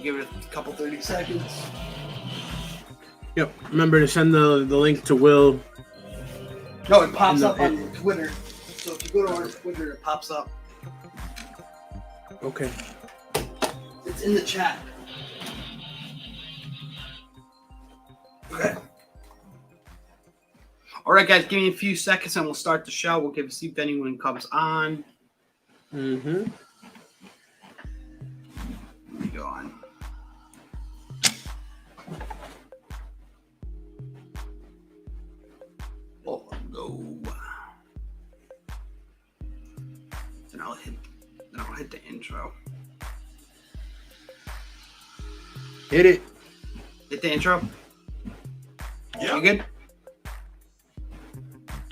give it a couple 30 seconds. Yep. Remember to send the link to Will. No, it pops up on Twitter. So if you go to our Twitter, it pops up. Okay. It's in the chat. Okay. All right, guys, give me a few seconds and we'll start the show. We'll see if anyone comes on. Mm-hmm. Let me go on. Oh, no. Then I'll hit the intro. Hit it. Hit the intro? Yeah. You good?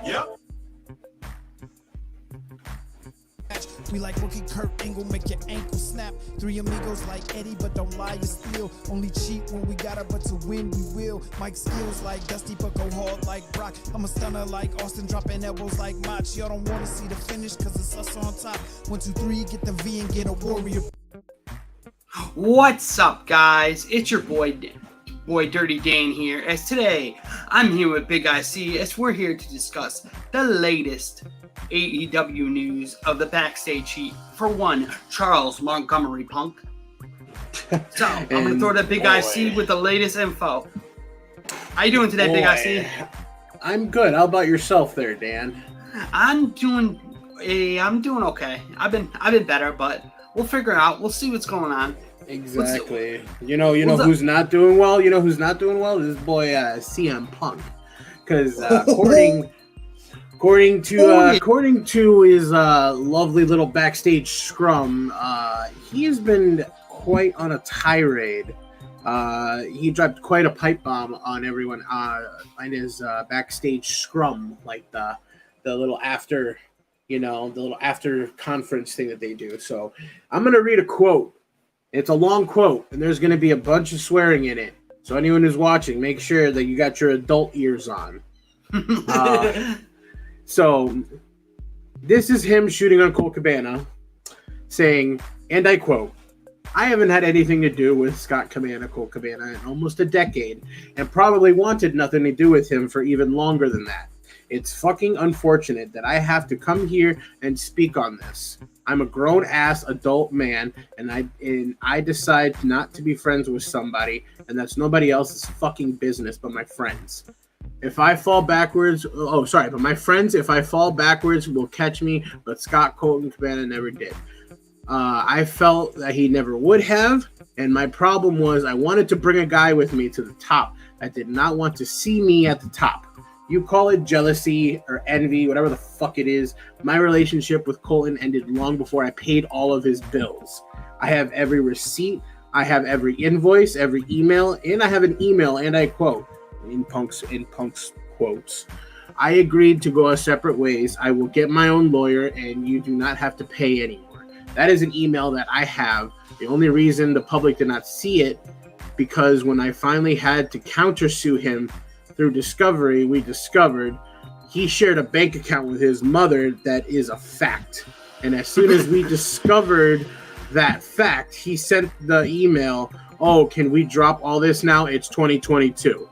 Yeah. We like rookie Kurt Angle, make your ankle snap. Three amigos like Eddie, but don't lie, you steal. Only cheat when we got it, but to win we will. Mike skills like Dusty, but go hard like Brock. I'm a stunner like Austin, dropping elbows like Mach. Y'all don't wanna see the finish, cause it's us on top. 1, 2, 3, get the V and get a warrior. What's up, guys? It's your boy Dirty Dan here. As today, I'm here with Big IC as we're here to discuss the latest AEW news of the Backstage heat. For one, Charles Montgomery Punk. So, I'm going to throw that Big IC with the latest info. How you doing today, Big IC? I'm good. How about yourself there, Dan? I'm doing okay. I've been better, but we'll figure it out. We'll see what's going on. Exactly. You know who's not doing well? You know who's not doing well? This boy CM Punk. Because according to his lovely little backstage scrum, he has been quite on a tirade. He dropped quite a pipe bomb on everyone in his backstage scrum, like the little after, the little after conference thing that they do. So I'm gonna read a quote. It's a long quote, and there's gonna be a bunch of swearing in it. So anyone who's watching, make sure that you got your adult ears on. So this is him shooting on Colt Cabana, saying, and I quote, "I haven't had anything to do with Colt Cabana in almost a decade, and probably wanted nothing to do with him for even longer than that. It's fucking unfortunate that I have to come here and speak on this. I'm a grown-ass adult man, and I decide not to be friends with somebody, and that's nobody else's fucking business but my friends. If I fall backwards, but my friends, if I fall backwards, will catch me, but Scott Colton Cabana never did. I felt that he never would have, and my problem was I wanted to bring a guy with me to the top that did not want to see me at the top. You call it jealousy or envy, whatever the fuck it is. My relationship with Colton ended long before I paid all of his bills. I have every receipt, I have every invoice, every email, and I have an email, and I quote, in Punk's quotes, I agreed to go our separate ways. I will get my own lawyer, and you do not have to pay anymore. That is an email that I have. The only reason the public did not see it, because when I finally had to countersue him through discovery, we discovered he shared a bank account with his mother that is a fact. And as soon as we discovered that fact, he sent the email, oh, can we drop all this now? It's 2022.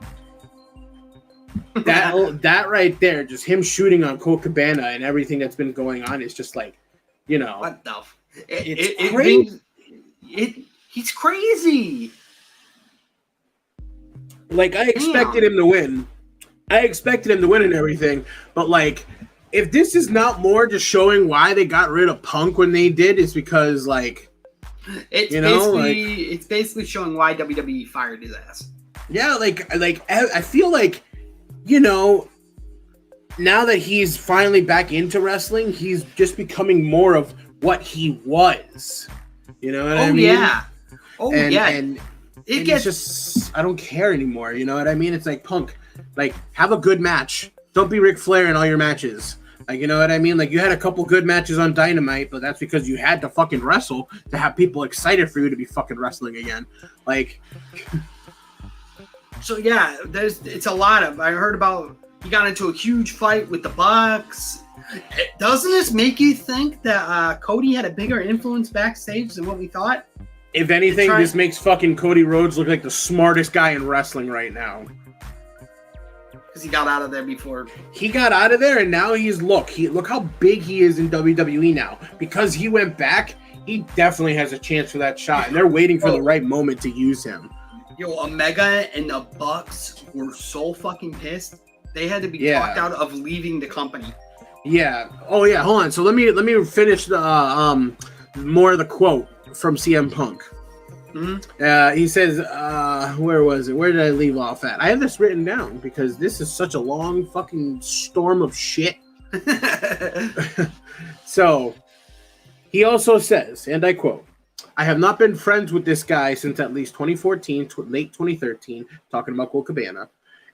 That right there, just him shooting on Colt Cabana and everything that's been going on is just like, What the? It's crazy. He's crazy. Like, I expected him to win. And everything. But, like, if this is not more just showing why they got rid of Punk when they did, it's because, like, it's basically showing why WWE fired his ass. Yeah, I feel like, now that he's finally back into wrestling, he's just becoming more of what he was. You know what I mean? Yeah. And it's just, I don't care anymore. You know what I mean? It's like, Punk, like, have a good match. Don't be Ric Flair in all your matches. Like, you know what I mean? Like, you had a couple good matches on Dynamite, but that's because you had to fucking wrestle to have people excited for you to be fucking wrestling again. Like, so yeah, it's a lot of. I heard about he got into a huge fight with the Bucks. Doesn't this make you think that Cody had a bigger influence backstage than what we thought? If anything, this makes fucking Cody Rhodes look like the smartest guy in wrestling right now. Because he got out of there before. He got out of there, and now look how big he is in WWE now. Because he went back, he definitely has a chance for that shot, and they're waiting for the right moment to use him. Yo, Omega and the Bucks were so fucking pissed. They had to be talked out of leaving the company. Yeah. Oh yeah. Hold on. So let me finish the more of the quote from CM Punk. Mm-hmm. He says, where was it? Where did I leave off at? I have this written down because this is such a long fucking storm of shit. So he also says, and I quote, I have not been friends with this guy since at least 2014, late 2013, talking about Colt Cabana.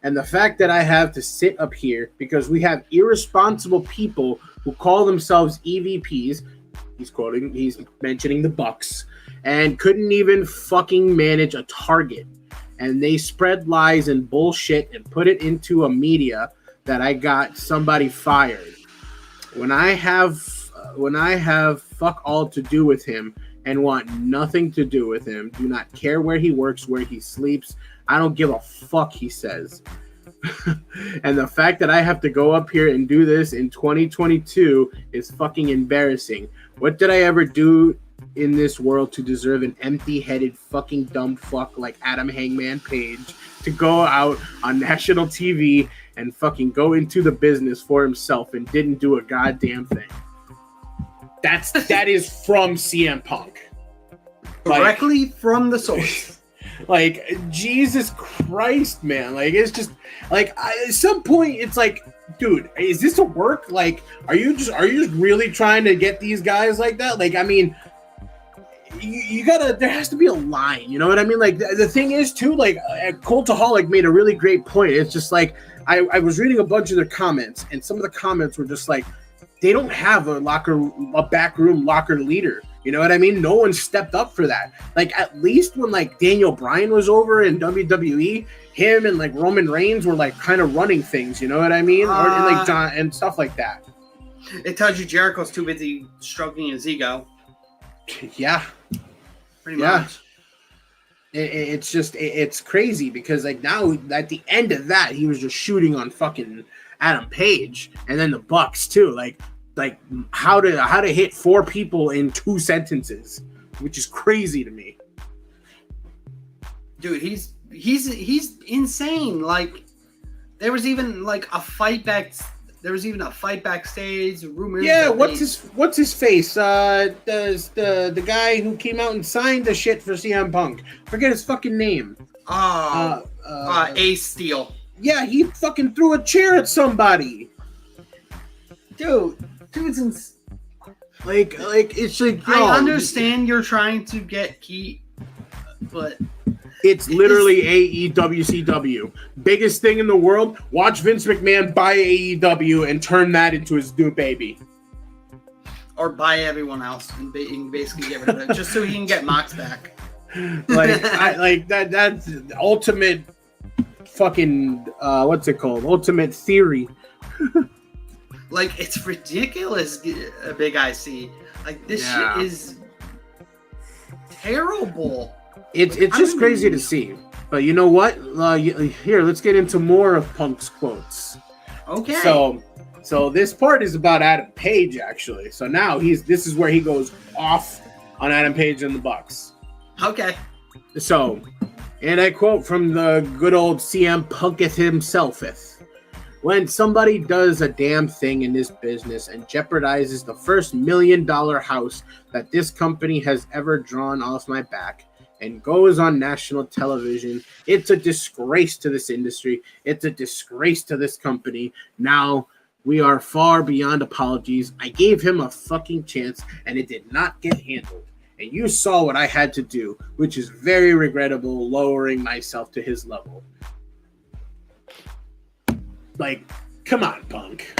And the fact that I have to sit up here because we have irresponsible people who call themselves EVPs, he's mentioning the Bucks, and couldn't even fucking manage a target. And they spread lies and bullshit and put it into a media that I got somebody fired. When I have fuck all to do with him and want nothing to do with him, do not care where he works, where he sleeps, I don't give a fuck, he says. And the fact that I have to go up here and do this in 2022 is fucking embarrassing. What did I ever do in this world to deserve an empty-headed fucking dumb fuck like Adam Hangman Page to go out on national TV and fucking go into the business for himself and didn't do a goddamn thing? That is from CM Punk. Directly from the source. Like, Jesus Christ, man. Like, it's just like at some point it's like, dude, is this a work? Like, are you just really trying to get these guys like that? Like, I mean, you gotta, there has to be a line, you know what I mean? Like, the thing is too, like, Cultaholic made a really great point. It's just like, I was reading a bunch of their comments, and some of the comments were just like, they don't have a backroom locker leader. You know what I mean? No one stepped up for that. Like, at least when like Daniel Bryan was over in WWE, him and like Roman Reigns were like kind of running things. You know what I mean? Or and, like John and stuff like that. It tells you Jericho's too busy stroking his ego. Yeah, pretty much. It's just it's crazy because like now at the end of that he was just shooting on fucking Adam Page and then the Bucks too. Like how to hit 4 people in 2 sentences, which is crazy to me. Dude, he's insane. Like, there was even like a fight backstage. Rumors. Yeah, what's his face? The guy who came out and signed the shit for CM Punk. Forget his fucking name. Ace Steel. Yeah, he fucking threw a chair at somebody. Dude's like it's like, I understand you're trying to get heat, but it's literally AEWCW. Biggest thing in the world. Watch Vince McMahon buy AEW and turn that into his new baby. Or buy everyone else and basically get rid of it just so he can get Mox back. Like that's the ultimate fucking what's it called? Ultimate theory. Like, it's ridiculous, Big IC. Like, this shit is terrible. It's just crazy to see. But you know what? Here, let's get into more of Punk's quotes. Okay. So this part is about Adam Page, actually. So now this is where he goes off on Adam Page and the Bucks. Okay. So, and I quote from the good old CM Punketh himselfeth. When somebody does a damn thing in this business and jeopardizes the first $1 million house that this company has ever drawn off my back and goes on national television, it's a disgrace to this industry. It's a disgrace to this company. Now, we are far beyond apologies. I gave him a fucking chance and it did not get handled. And you saw what I had to do, which is very regrettable, lowering myself to his level. Like, come on, Punk.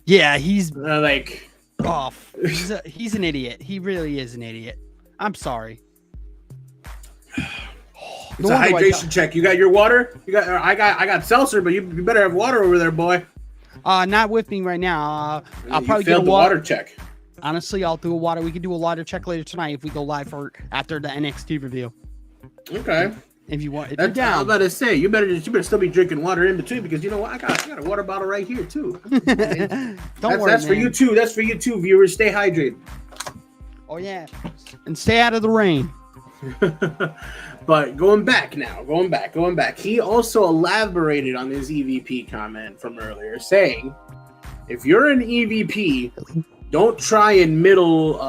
Yeah, he's like off. He's an idiot. He really is an idiot. I'm sorry. It's a hydration check. You got your water? I got seltzer, but you better have water over there, boy. Not with me right now. I'll probably failed get the water check. Honestly, I'll do a water. We can do a water check later tonight if we go live for after the NXT review. Okay. If you want, if That's you're down. I was about to say you better still be drinking water in between because you know what I got a water bottle right here too. Don't worry, that's for you too. That's for you too, viewers. Stay hydrated. Oh yeah, and stay out of the rain. But going back. He also elaborated on his EVP comment from earlier, saying, "If you're an EVP, don't try and middle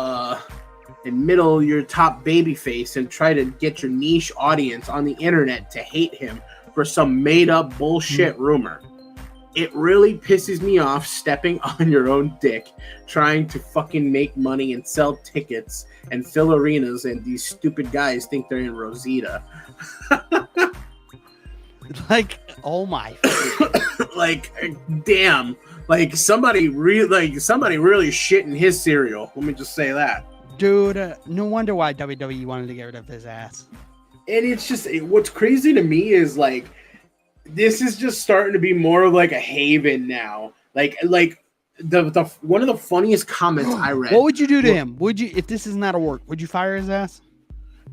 your top babyface and try to get your niche audience on the internet to hate him for some made up bullshit rumor. It really pisses me off stepping on your own dick, trying to fucking make money and sell tickets and fill arenas, and these stupid guys think they're in Rosita." Like, oh my. Like, damn. Like somebody really shit in his cereal. Let me just say that. Dude, no wonder why WWE wanted to get rid of his ass. And it's just what's crazy to me is like this is just starting to be more of like a haven now. Like the one of the funniest comments I read. What would you do to him? Would you, if this is not a work, would you fire his ass?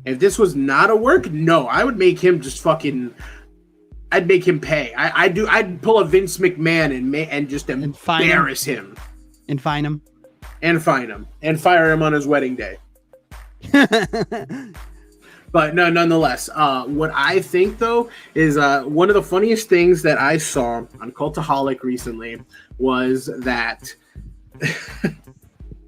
If this was not a work, no, I would make him just fucking. I'd make him pay. I'd pull a Vince McMahon and just embarrass him. And fine him. And fine him. And fire him on his wedding day. But no, nonetheless, what I think though is one of the funniest things that I saw on Cultaholic recently was that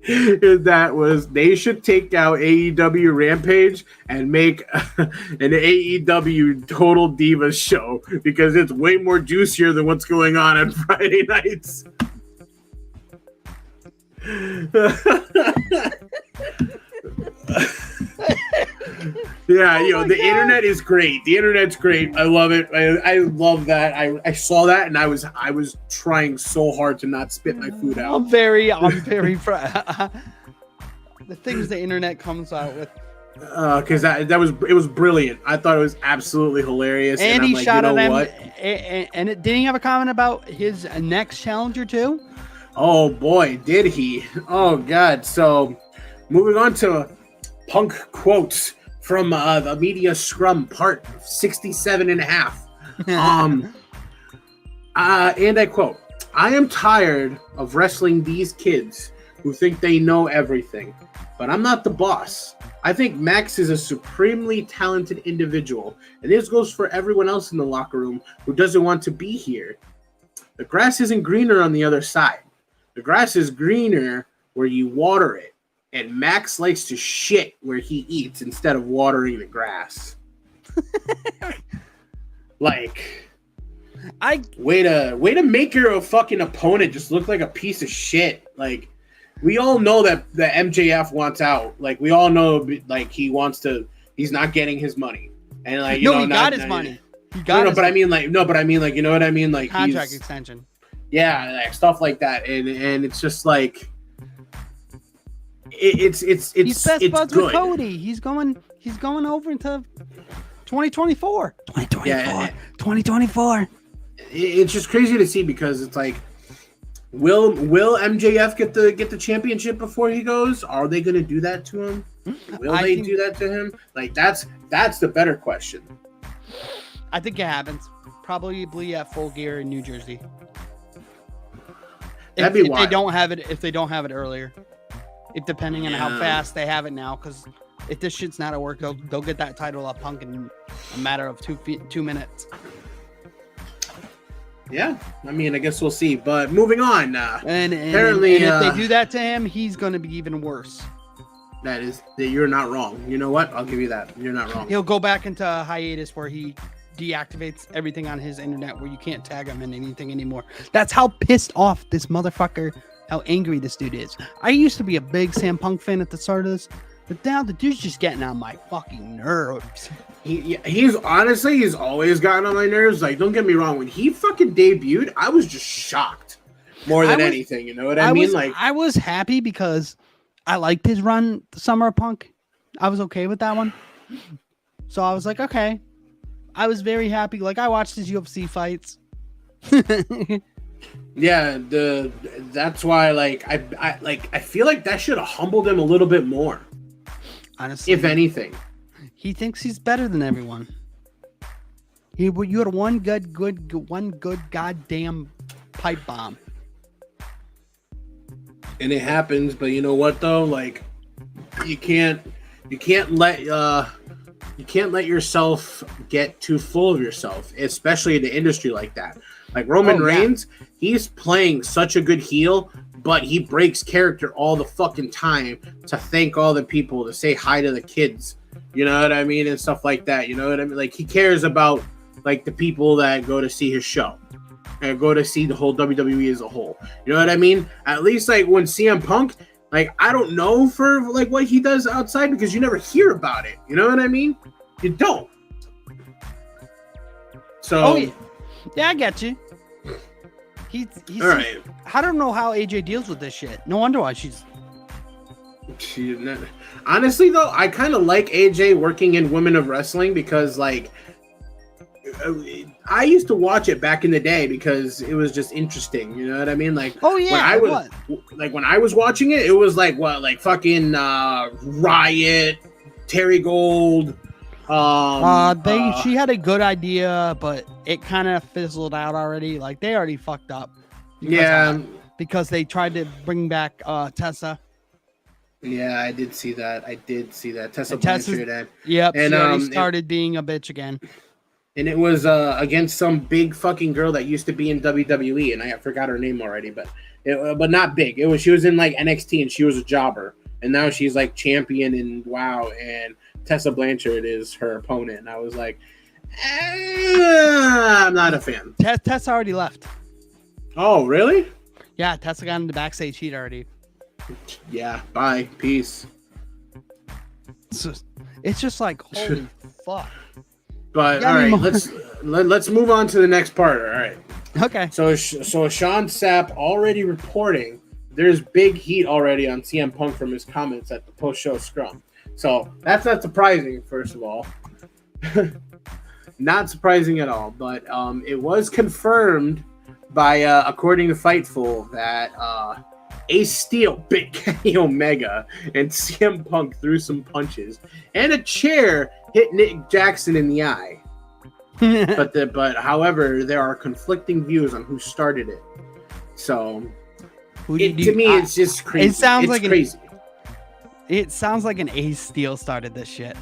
they should take out AEW Rampage and make an AEW Total Divas show because it's way more juicier than what's going on Friday nights. Yeah, the internet is great. The internet's great. I love it. I love that. I saw that and I was trying so hard to not spit my food out. I'm very the things the internet comes out with. Because it was brilliant. I thought it was absolutely hilarious. And I'm he like, shot you know at him. what? And didn't he have a comment about his next challenger too? Oh boy, did he? Oh god. So moving on to Punk quotes from the Media Scrum part 67 and a half. And I quote, "I am tired of wrestling these kids who think they know everything, but I'm not the boss. I think Max is a supremely talented individual, and this goes for everyone else in the locker room who doesn't want to be here. The grass isn't greener on the other side. The grass is greener where you water it. And Max likes to shit where he eats instead of watering the grass." Like, way to make your fucking opponent just look like a piece of shit. Like, we all know that the MJF wants out. Like, we all know, like, he's not getting his money. And like, he got his money. He got no, but I mean, you know what I mean? Like, contract extension. Yeah, like, stuff like that. And it's just like. It's he's best buds good. with Cody. He's going over into 2024. 2024. It's just crazy to see because it's like, will MJF get the championship before he goes? Are they going to do that to him? Will they do that to him? Like that's the better question. I think it happens probably at Full Gear in New Jersey. That'd be wild. If they don't have it earlier. If depending on how fast they have it now, because if this shit's not at work, they'll get that title up Punk in a matter of 2 minutes. Yeah, I mean, I guess we'll see. But moving on. And apparently, if they do that to him, he's going to be even worse. You're not wrong. You know what? I'll give you that. You're not wrong. He'll go back into a hiatus where he deactivates everything on his internet where you can't tag him in anything anymore. That's how pissed off this motherfucker. How angry this dude is. I used to be a big Sam Punk fan at the start of this, but now the dude's just getting on my fucking nerves. He's always gotten on my nerves. Like, don't get me wrong. When he fucking debuted, I was just shocked more than anything. You know what I mean? I was happy because I liked his run, the Summer of Punk. I was okay with that one. So I was like, okay. I was very happy. Like, I watched his UFC fights. Yeah, that's why I feel like that should have humbled him a little bit more. Honestly, If anything. he thinks he's better than everyone. You had one good goddamn pipe bomb. And it happens, but you know what though? Like you can't let yourself get too full of yourself, especially in the industry like that. Like Roman Reigns, he's playing such a good heel, but he breaks character all the fucking time to thank all the people, to say hi to the kids, you know what I mean, and stuff like that. You know what I mean? Like he cares about like the people that go to see his show and go to see the whole WWE as a whole. You know what I mean? At least like when CM Punk, like I don't know for like what he does outside because you never hear about it. You know what I mean? You don't. So yeah, I get you. He's all right. I don't know how AJ deals with this shit. No wonder why she's. Honestly, though, I kind of like AJ working in Women of Wrestling because, like, I used to watch it back in the day because it was just interesting. You know what I mean? Like, when I was watching it, it was like what, like fucking Riot, Terry Gold. She had a good idea, but it kind of fizzled out already. Like they already fucked up. Because they tried to bring back Tessa. Yeah, I did see that. Tessa Blanchard. Yep, and she already started being a bitch again. And it was against some big fucking girl that used to be in WWE, and I forgot her name already, but not big. She was in like NXT, and she was a jobber, and now she's like champion in WoW, and Tessa Blanchard is her opponent, and I was like, I'm not a fan. Tessa already left. Oh, really? Yeah, Tessa got in the backstage heat already. Yeah, bye, peace. It's just like holy fuck. But all right, let's move on to the next part. All right. Okay. So Sean Sapp already reporting there's big heat already on CM Punk from his comments at the post-show scrum. So that's not surprising, first of all. Not surprising at all. But it was confirmed by, according to Fightful, that Ace Steel bit Kenny Omega and CM Punk threw some punches. And a chair hit Nick Jackson in the eye. But however, there are conflicting views on who started it. So to me, it's just crazy. It sounds like crazy. It sounds like an Ace Steel started this shit.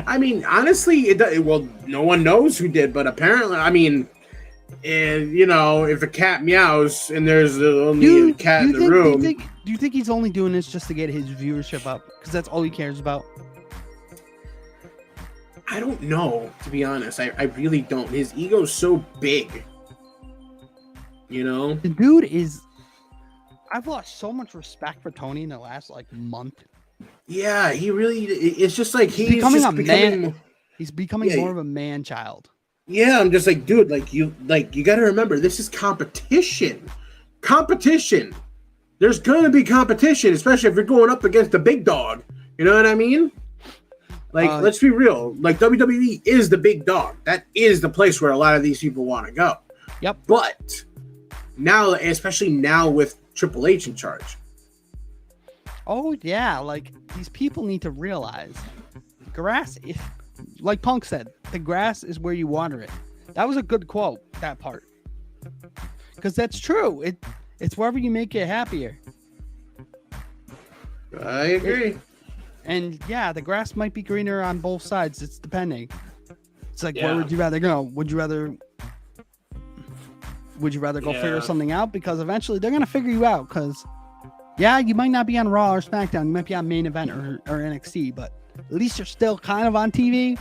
I mean, honestly, well, no one knows who did, but apparently, I mean, if a cat meows and there's only a cat in the room. Do you think he's only doing this just to get his viewership up? Because that's all he cares about. I don't know, to be honest. I really don't. His ego's so big. You know? The dude is... I've lost so much respect for Tony in the last, month. Yeah, he really... It's just like he's becoming a man. He's becoming more of a man-child. Yeah, I'm just like, dude, you got to remember, this is competition. Competition. There's going to be competition, especially if you're going up against the big dog. You know what I mean? Let's be real. WWE is the big dog. That is the place where a lot of these people want to go. Yep. But now, especially now with Triple H in charge. Oh, yeah. These people need to realize grass, like Punk said, the grass is where you water it. That was a good quote, that part. Because that's true. It's wherever you make it happier. I agree. And yeah, the grass might be greener on both sides. It's depending. It's like, where would you rather go? Would you rather go figure something out? Because eventually they're gonna figure you out. Because you might not be on Raw or SmackDown. You might be on Main Event or NXT, but at least you're still kind of on TV.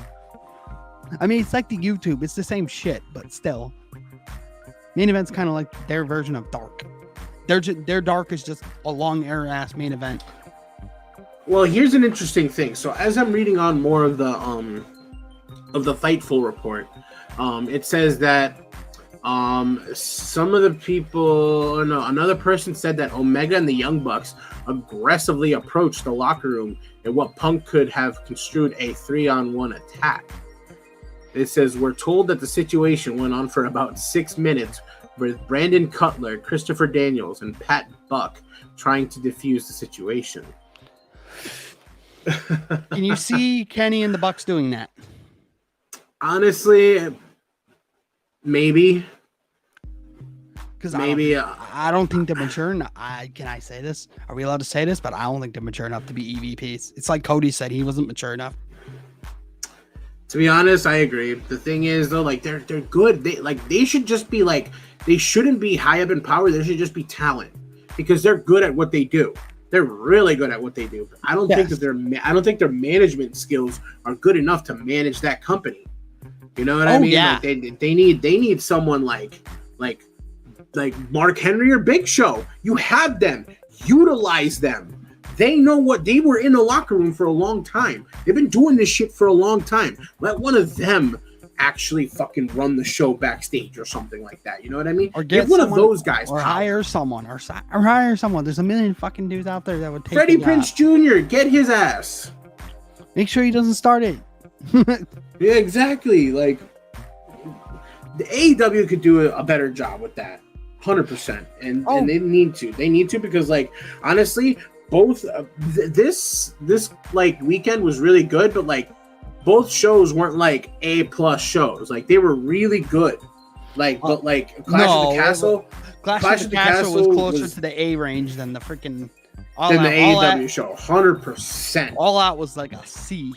I mean, it's like the YouTube. It's the same shit, but still. Main Event's kind of like their version of Dark. Their Dark is just a long air ass Main Event. Well, here's an interesting thing. So as I'm reading on more of the Fightful report, it says that some of the people, another person said that Omega and the Young Bucks aggressively approached the locker room in what Punk could have construed a 3-on-1 attack. It says, we're told that the situation went on for about 6 minutes with Brandon Cutler, Christopher Daniels, and Pat Buck trying to defuse the situation. Can you see Kenny and the Bucks doing that? Honestly, maybe. Because maybe I don't think they're mature enough. Can I say this? Are we allowed to say this? But I don't think they're mature enough to be EVPs. It's like Cody said, he wasn't mature enough. To be honest, I agree. The thing is, though, like they're good. They should just be like, they shouldn't be high up in power. They should just be talent because they're good at what they do. They're really good at what they do. I don't think that I don't think their management skills are good enough to manage that company. You know what I mean? Yeah. Like they need someone like Mark Henry or Big Show. You have them. Utilize them. They know what they were in the locker room for a long time. They've been doing this shit for a long time. Let one of them actually fucking run the show backstage or something like that. You know what I mean? Or get one of those guys. Or hire someone. Or hire someone. There's a million fucking dudes out there that would take Freddie Prinze Jr., get his ass. Make sure he doesn't start it. Yeah, exactly. Like, the AEW could do a better job with that. 100%. And they need to. They need to because, like, honestly, both this like weekend was really good, but like both shows weren't like A+ shows. Like they were really good. Like, but like Clash of the Castle was closer to the A range than the freaking the AEW show. 100%. All Out was like a C.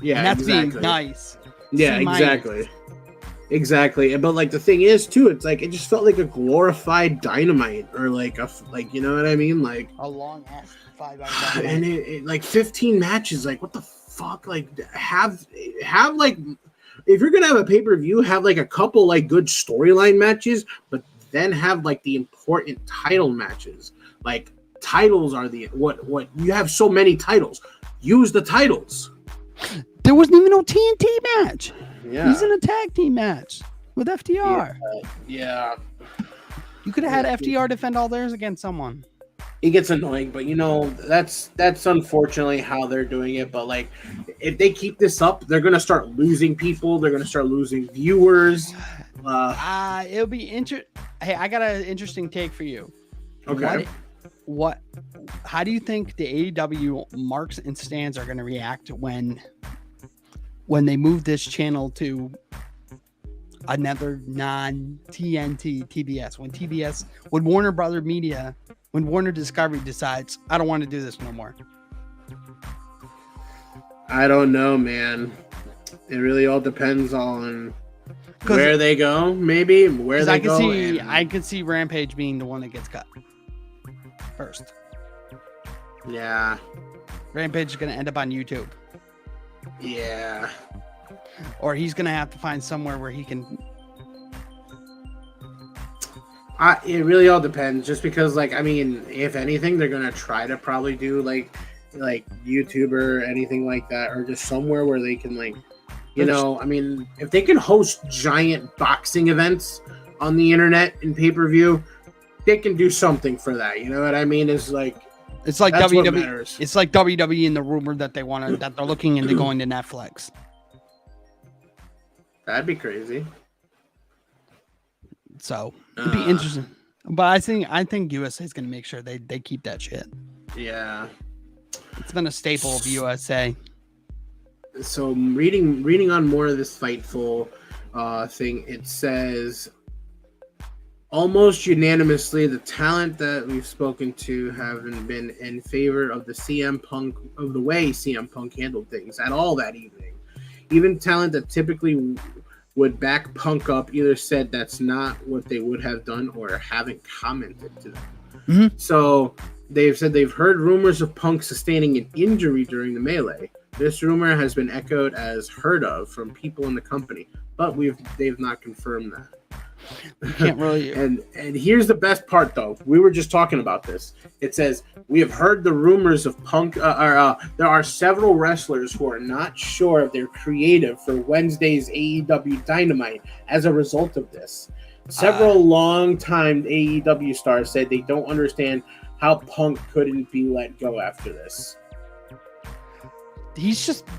Yeah, and that's exactly. being nice. Yeah, exactly. Exactly. But like the thing is too, it's like it just felt like a glorified Dynamite or like you know what I mean? Like a long ass 5 hour and it like 15 matches, like what the fuck? Like have like if you're gonna have a pay-per-view, have like a couple like good storyline matches, but then have like the important title matches. Like titles are the what you have so many titles. Use the titles. There wasn't even no TNT match. Yeah. He's in a tag team match with FTR. Yeah. You could have had FTR defend all theirs against someone. It gets annoying, but you know, that's unfortunately how they're doing it. But like, if they keep this up, they're gonna start losing people. They're gonna start losing viewers. It'll be interesting. Hey, I got an interesting take for you. Okay. How do you think the AEW marks and stands are gonna react when they move this channel to another non-TNT TBS? When Warner Brother Media, when Warner Discovery decides, I don't want to do this no more. I don't know, man. It really all depends on where they go, maybe where they go. I could see Rampage being the one that gets cut first. Yeah. Rampage is going to end up on YouTube. Yeah. Or he's going to have to find somewhere where he can. It really all depends. Just because, like, I mean, if anything, they're going to try to probably do like YouTube or anything like that, or just somewhere where they can, like, you know, I mean, if they can host giant boxing events on the internet in pay-per-view, they can do something for that. You know what I mean? It's like WWE. It's like WWE in the rumor that they're looking into going to Netflix. That'd be crazy. So it'd be interesting. But I think USA is gonna make sure they keep that shit. Yeah. It's been a staple of USA. So reading on more of this Fightful thing, it says almost unanimously the talent that we've spoken to haven't been in favor of the way CM Punk handled things at all that evening. Even talent that typically would back Punk up either said that's not what they would have done or haven't commented to them. Mm-hmm. So they've said they've heard rumors of Punk sustaining an injury during the melee. This rumor has been echoed as heard of from people in the company, but they've not confirmed that. You can't really. and here's the best part, though. We were just talking about this. It says we have heard the rumors of Punk. There are several wrestlers who are not sure if they're creative for Wednesday's AEW Dynamite as a result of this. Several long-time AEW stars said they don't understand how Punk couldn't be let go after this.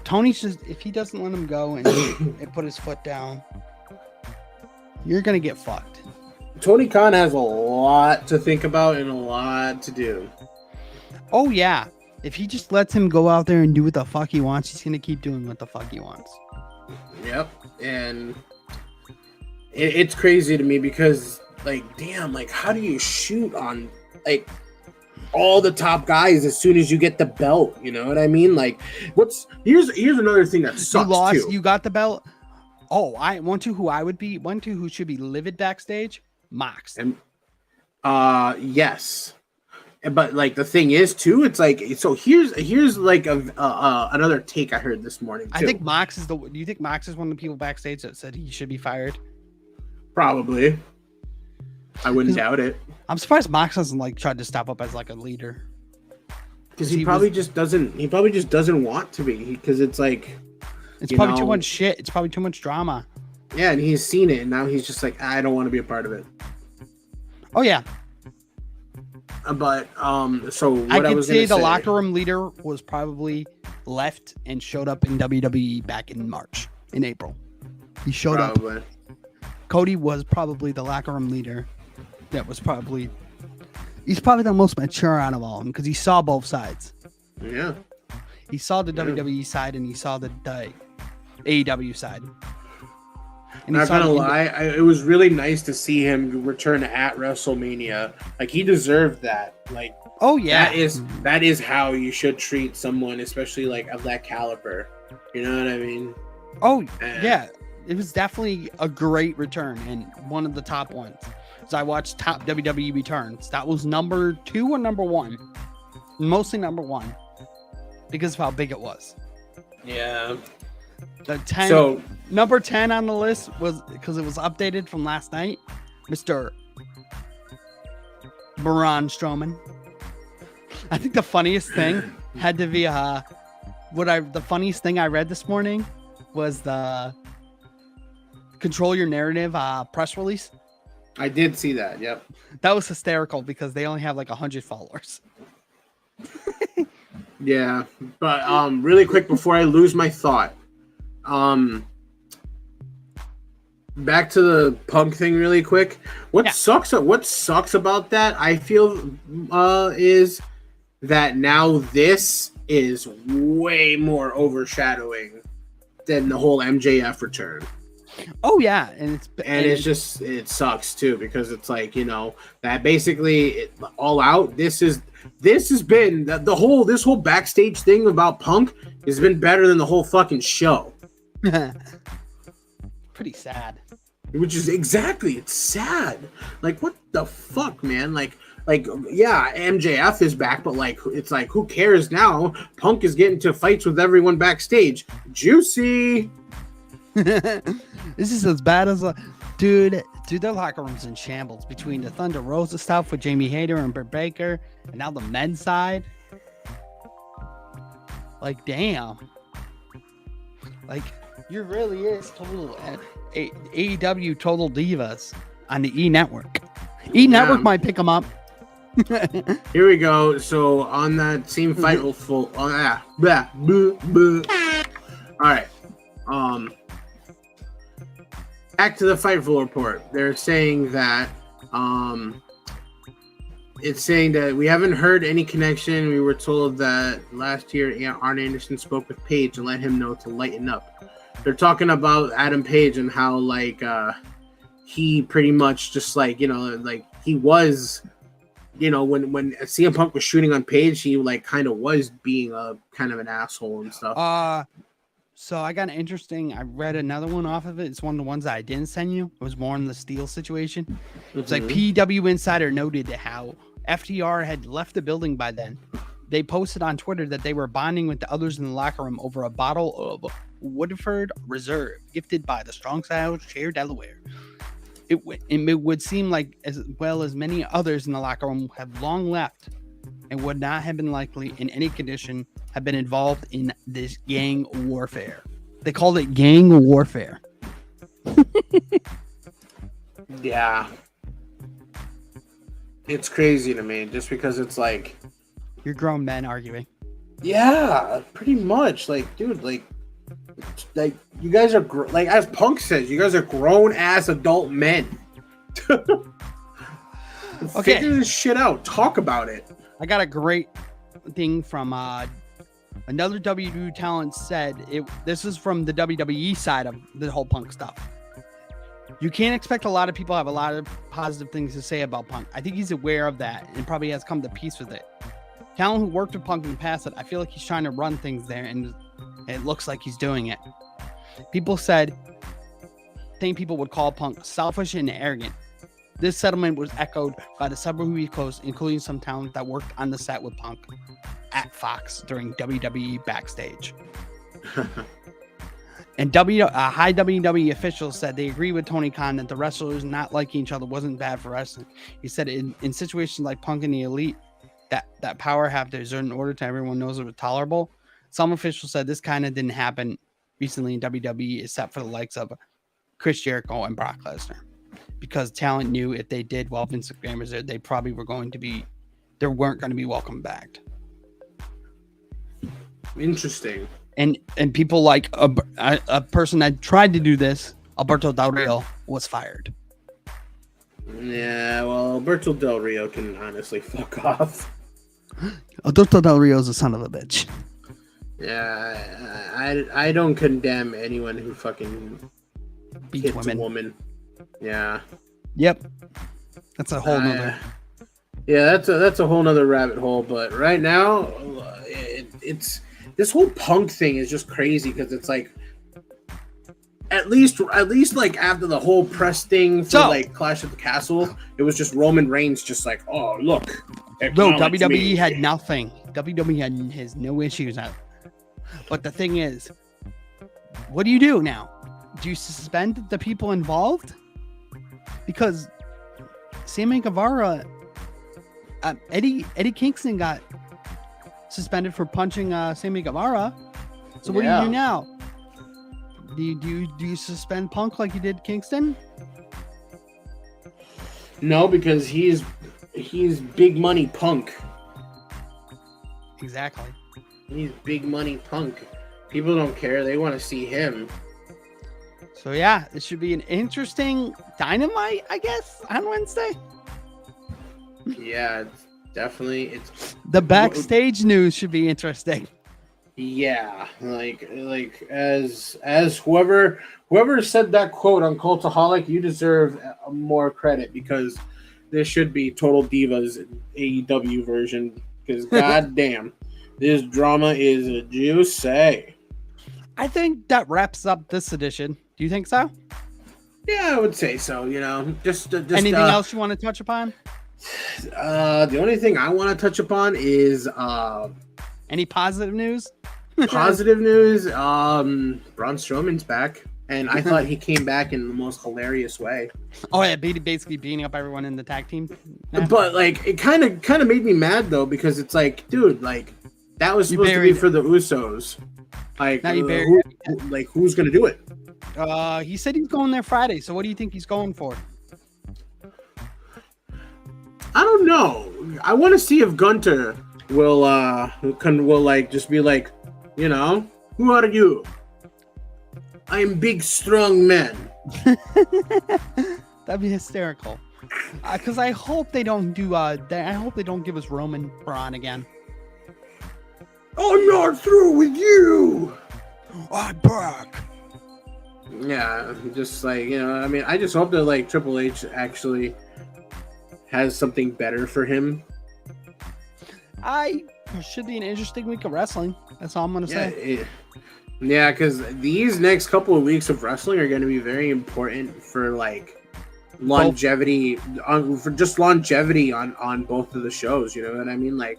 Tony's just, if he doesn't let him go and put his foot down, you're gonna get fucked. Tony Khan has a lot to think about and a lot to do. Oh yeah, if he just lets him go out there and do what the fuck he wants, he's gonna keep doing what the fuck he wants. Yep, and it's crazy to me because, like, damn, like, how do you shoot on, like, all the top guys as soon as you get the belt? You know what I mean? Like, here's another thing that sucks too. You got the belt. Oh, who should be livid backstage? Mox. And yes, but like the thing is too, it's like, so here's like another take I heard this morning too. I think Mox is do you think Mox is one of the people backstage that said he should be fired? Probably. I wouldn't doubt it. I'm surprised Mox hasn't like tried to step up as like a leader. Because he probably just doesn't want to be, because it's like, it's probably too much shit. It's probably too much drama. Yeah, and he's seen it, and now he's just like, I don't want to be a part of it. Oh yeah. But so what I could say the say, locker room leader was probably left and showed up in WWE back in April. He showed up. Cody was probably the locker room leader. He's probably the most mature out of all of them because he saw both sides. Yeah. He saw the WWE side and he saw the AEW side. And not gonna lie, it was really nice to see him return at WrestleMania. Like, he deserved that. Like, oh yeah, that is how you should treat someone, especially like of that caliber. You know what I mean? Oh yeah, it was definitely a great return and one of the top ones. So I watched top WWE returns. That was number 2 or number 1, mostly number 1, because of how big it was. Yeah. Number 10 on the list was, because it was updated from last night, Mr. Braun Strowman. I think the funniest thing had to be the funniest thing I read this morning was the Control Your Narrative press release. I did see that. Yep. That was hysterical because they only have like 100 followers. Yeah, but really quick before I lose my thought, back to the Punk thing really quick. What sucks about that, I feel, is that now this is way more overshadowing than the whole MJF return. Oh yeah, and it sucks too, because it's like, you know, that basically All Out, this has been this whole backstage thing about Punk has been better than the whole fucking show. Pretty sad. Which is exactly, it's sad. Like, what the fuck, man? Like yeah, MJF is back, but like, it's like, who cares now? Punk is getting to fights with everyone backstage. Juicy. This is as bad as dude, their locker room's in shambles between the Thunder Rosa stuff with Jamie Hayter and Britt Baker, and now the men's side. Like, damn. Like, you really is total AEW Total Divas on the E Network. E Network might pick them up. Here we go. So on that same Fightful, all right. Back to the Fightful report. They're saying that it's saying that we haven't heard any connection. We were told that last year Arn Anderson spoke with Page and let him know to lighten up. They're talking about Adam Page and how like he pretty much just like, you know, like he was, you know, when CM Punk was shooting on Page, he like kind of was being a kind of an asshole and stuff. So I got I read another one off of it. It's one of the ones that I didn't send you. It was more in the Steel situation. It's like PW Insider noted how FTR had left the building by then. They posted on Twitter that they were bonding with the others in the locker room over a bottle of Woodford Reserve gifted by the Strong Style Chair Delaware. It would seem like, as well as many others in the locker room, have long left and would not have been likely in any condition have been involved in this gang warfare. They called it gang warfare. Yeah. It's crazy to me just because it's like, you're grown men arguing. Yeah, pretty much. Like, dude, like you guys are like, as Punk says, you guys are grown ass adult men. Figure this shit out. Talk about it. I got a great thing from another WWE talent said it. This is from the WWE side of the whole Punk stuff. You can't expect a lot of people to have a lot of positive things to say about Punk. I think he's aware of that and probably has come to peace with it. Talent who worked with Punk in the past said, I feel like he's trying to run things there, and it looks like he's doing it. People said, people would call Punk selfish and arrogant. This settlement was echoed by the several Usos, including some talent that worked on the set with Punk at Fox during WWE Backstage. And high WWE officials said they agree with Tony Khan that the wrestlers not liking each other wasn't bad for wrestling. He said in situations like Punk and the Elite, that power have to exert in order to everyone knows it was tolerable. Some officials said this kind of didn't happen recently in WWE, except for the likes of Chris Jericho and Brock Lesnar, because talent knew if they did while Vince McMahon was there, they probably weren't going to be welcome back. Interesting. And people like a person that tried to do this, Alberto Del Rio, was fired. Yeah, well, Alberto Del Rio can honestly fuck off. Alberto Del Rio is a son of a bitch. Yeah, I don't condemn anyone who fucking Beats hits a woman. Yeah. Yep. That's a whole nother. Yeah, that's a whole nother rabbit hole. But right now, it's this whole Punk thing is just crazy because it's like, at least like after the whole press thing for like Clash at the Castle, it was just Roman Reigns just like, oh look. No, WWE had nothing. WWE has no issues out. But the thing is, what do you do now? Do you suspend the people involved? Because Sammy Guevara, Eddie Kingston got suspended for punching Sammy Guevara. So what do you do now? Do you suspend Punk like you did Kingston? No, because he's big money Punk. Exactly. He's big money Punk. People don't care. They want to see him. So yeah, it should be an interesting Dynamite, I guess, on Wednesday. Yeah, it's definitely. The backstage news should be interesting. Yeah, like as whoever said that quote on Cultaholic, you deserve more credit because there should be Total Divas AEW version because goddamn, this drama is juicy. I think that wraps up this edition. Do you think so? Yeah, I would say so. You know, just anything else you want to touch upon? The only thing I want to touch upon is any positive news? Positive news. Braun Strowman's back, and I thought he came back in the most hilarious way. Oh yeah, basically beating up everyone in the tag team. Yeah. But like, it kind of made me mad though because it's like, dude, like that was supposed to be for the Usos. Like, who's gonna do it? He said he's going there Friday. So what do you think he's going for? I don't know. I want to see if Gunter will like just be like, you know, who are you? I am big strong man. That'd be hysterical. Because I hope they don't do. I hope they don't give us Roman Braun again. I'm not through with you. I'm back. Yeah, just like, you know, I mean, I just hope that like Triple H actually has something better for him. Should be an interesting week of wrestling. That's all I'm gonna say. Yeah, because these next couple of weeks of wrestling are going to be very important for like longevity, for just longevity on both of the shows. You know what I mean? Like,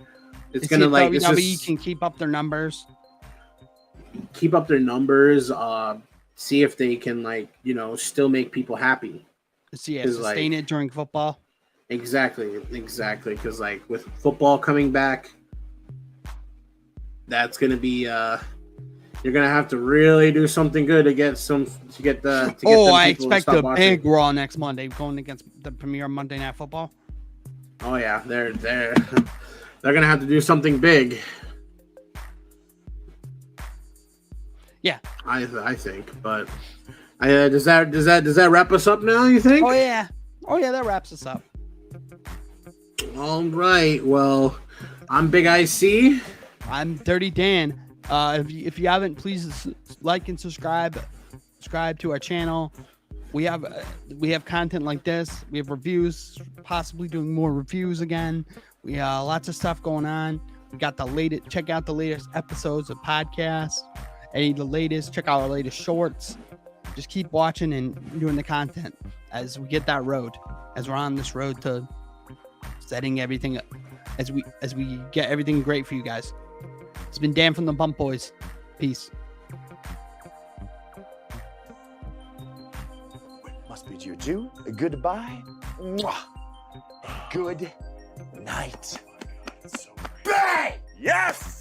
it's gonna like WWE can keep up their numbers. See if they can, like, you know, still make people happy. Sustain it during football. Exactly. Because like with football coming back, that's gonna be you're gonna have to really do something good to get the. I expect a big Raw next Monday going against the premier Monday Night Football. Oh yeah, they're gonna have to do something big. I think, but does that wrap us up now? You think? Oh yeah, that wraps us up. All right. Well, I'm Big IC. I'm Dirty Dan. If you haven't, please like and subscribe to our channel. We have content like this. We have reviews, possibly doing more reviews again. We lots of stuff going on. We got check out the latest episodes of podcasts. Check out our latest shorts. Just keep watching and doing the content as we get that road, as we're on this road to setting everything up, as we get everything great for you guys. It's been Dan from the Bump Boys. Peace. Must be juju. Goodbye. Mwah. Good night. Bang! Yes!